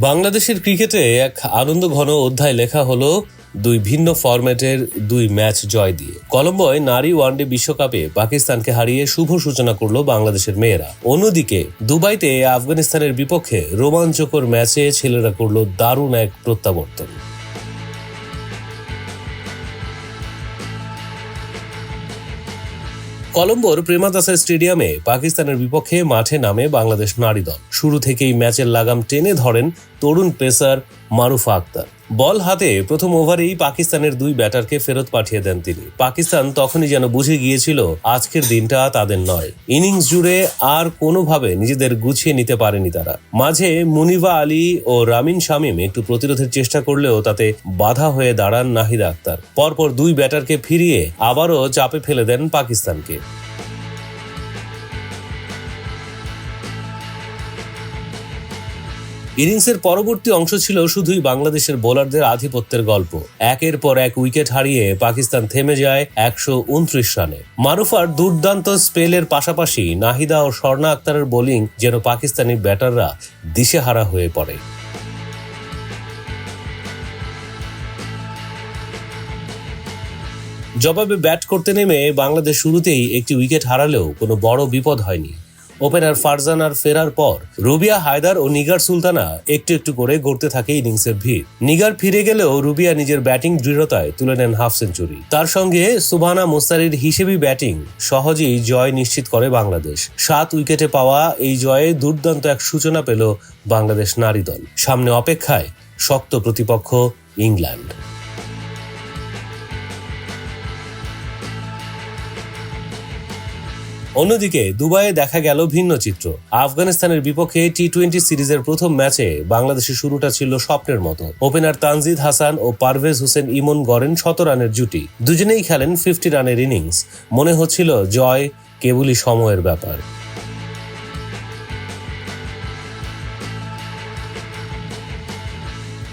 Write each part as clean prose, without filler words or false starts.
বাংলাদেশের ক্রিকেটে এক আনন্দ ঘন অধ্যায় লেখা হলো দুই ভিন্ন ফরম্যাটের দুই ম্যাচ জয় দিয়ে। কলম্বোয় নারী ওয়ানডে বিশ্বকাপে পাকিস্তানকে হারিয়ে শুভ সূচনা করলো বাংলাদেশের মেয়েরা। অন্যদিকে দুবাইতে আফগানিস্তানের বিপক্ষে রোমাঞ্চকর ম্যাচে ছেলেরা করলো দারুণ এক প্রত্যাবর্তন। কলম্বোর প্রেমাদাসা স্টেডিয়ামে পাকিস্তানের বিপক্ষে মাঠে নামে বাংলাদেশ নারী দল। শুরু থেকেই ম্যাচের লাগাম টেনে ধরেন তরুণ পেসার মারুফা আক্তার। বল হাতে প্রথম ওভারেই পাকিস্তানের দুই ব্যাটারকে ফেরত পাঠিয়ে দেন তিনি। পাকিস্তান তখনই যেন বুঝে গিয়েছিল আজকের দিনটা তাদের নয়। ইনিংস জুড়ে আর কোনোভাবে নিজেদের গুছিয়ে নিতে পারেনি তারা। মাঝে মুনিবা আলী ও রামিন শামীম একটু প্রতিরোধের চেষ্টা করলেও তাতে বাধা হয়ে দাঁড়ান নাহিদা আক্তার। পরপর দুই ব্যাটারকে ফিরিয়ে আবারও চাপে ফেলে দেন পাকিস্তানকে। ইনিংসের পরবর্তী অংশ ছিল শুধুই বাংলাদেশের বোলারদের আধিপত্যের গল্প। একের পর এক উইকেট হারিয়ে পাকিস্তান থেমে যায় 129 রানে। মারুফার দুর্দান্ত স্পেলের পাশাপাশি নাহিদা ও স্বর্ণা আক্তারের বোলিং যেন পাকিস্তানি ব্যাটাররা দিশেহারা হয়ে পড়ে। জবাবে ব্যাট করতে নেমে বাংলাদেশ শুরুতেই একটি উইকেট হারালেও কোনো বড় বিপদ হয়নি। ওপেনার ফারজানার ফেরার পর রুবিয়া হায়দার ও নিগার সুলতানা একটু একটু করে গড়তে থাকে ইনিংসের ভিড়। নিগার ফিরে গেলেও রুবিয়া নিজের ব্যাটিং দৃঢ়তায় তুলে নেন হাফ সেঞ্চুরি। তার সঙ্গে সুবহানা মুস্তারির হিসেবি ব্যাটিং সহজেই জয় নিশ্চিত করে বাংলাদেশ। 7 উইকেটে পাওয়া এই জয়ে দুর্দান্ত এক সূচনা পেল বাংলাদেশ নারী দল। সামনে অপেক্ষায় শক্ত প্রতিপক্ষ ইংল্যান্ড। অন্যদিকে দুবাইয়ে দেখা গেল ভিন্ন চিত্র। আফগানিস্তানের বিপক্ষে টি-20 সিরিজের প্রথম ম্যাচে বাংলাদেশের শুরুটা ছিল স্বপ্নের মতো। ওপেনার তানজিদ হাসান ও পারভেজ হোসেন ইমন গড়েন 100 রানের জুটি। দুজনেই খেলেন 50 রানের ইনিংস। মনে হচ্ছিল জয় কেবলই সময়ের ব্যাপার।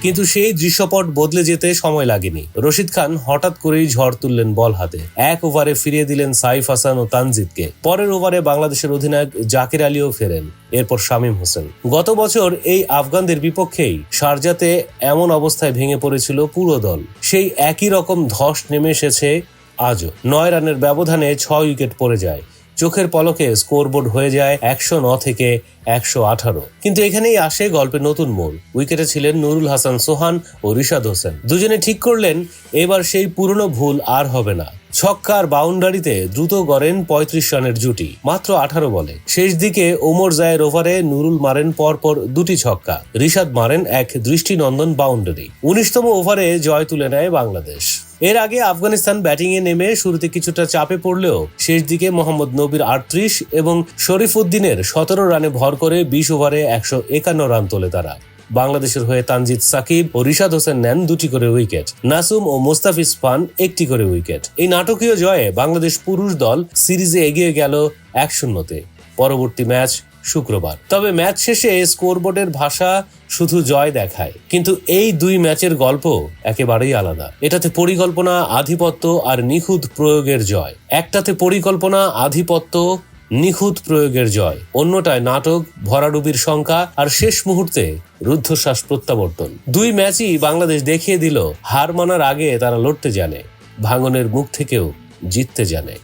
কিন্তু সেই দৃশ্যপট বদলে যেতে সময় লাগেনি। রশিদ খান হঠাৎ করেই ঝড় তুললেন বল হাতে। এক ওভারে ফিরিয়ে দিলেন সাইফ হাসান ও তানজিদকে। পরের ওভারে বাংলাদেশের অধিনায়ক জাকির আলীও ফেরেন, এরপর শামীম হোসেন। গত বছর এই আফগানদের বিপক্ষেই শারজাতে এমন অবস্থায় ভেঙে পড়েছিল পুরো দল। সেই একই রকম ধস নেমে এসেছে আজও। 9 রানের ব্যবধানে 6 উইকেট পড়ে যায়। চোখের পলকে স্কোরবোর্ড হয়ে যায় 109 থেকে 118। কিন্তু এখানেই আসে গল্পের নতুন মোড়। উইকেটে ছিলেন নুরুল হাসান সোহান ও রিশাদ হোসেন। দুজনে ঠিক করলেন এবার সেই পুরনো ভুল আর হবে না। ছক্কার বাউন্ডারিতে দ্রুত গড়েন 35 রানের জুটি মাত্র 18 বলে। শেষ দিকে ওমর জায়ের ওভারে নুরুল মারেন পরপর 2টি ছক্কা, রিশাদ মারেন এক দৃষ্টিনন্দন বাউন্ডারি। 19তম ওভারে জয় তুলে নেয় বাংলাদেশ। এর আগে আফগানিস্তান ব্যাটিংয়ে নেমে শুরুতে কিছুটা চাপে পড়লেও শেষ দিকে মোহাম্মদ নবীর 38 এবং শরীফ উদ্দিনের 17 রানে ভর করে 20 ওভারে 151 রান তোলে তারা। বাংলাদেশের হয়ে তানজিদ সাকিব ও রিশাদ হোসেন নেন 2টি করে উইকেট। নাসুম ও মোস্তাফিজ পান 1টি করে উইকেট। এই নাটকীয় জয়ে বাংলাদেশ পুরুষ দল সিরিজে এগিয়ে গেল 1-0-তে। পরবর্তী ম্যাচ শুক্রবার। তবে ম্যাচ শেষে স্কোরবোর্ডের ভাষা শুধু জয় দেখায়, কিন্তু এই দুই ম্যাচের গল্প একেবারেই আলাদা। এটাতে পরিকল্পনা, আধিপত্য আর নিখুঁত প্রয়োগের জয়। একটাতে পরিকল্পনা, আধিপত্য, নিখুঁত প্রয়োগের জয়, অন্যটায় নাটক, ভরাডুবির শঙ্কা আর শেষ মুহূর্তে রুদ্ধশ্বাস প্রত্যাবর্তন। দুই ম্যাচই বাংলাদেশ দেখিয়ে দিল হার মানার আগে তারা লড়তে জানে, ভাঙনের মুখ থেকেও জিততে জানে।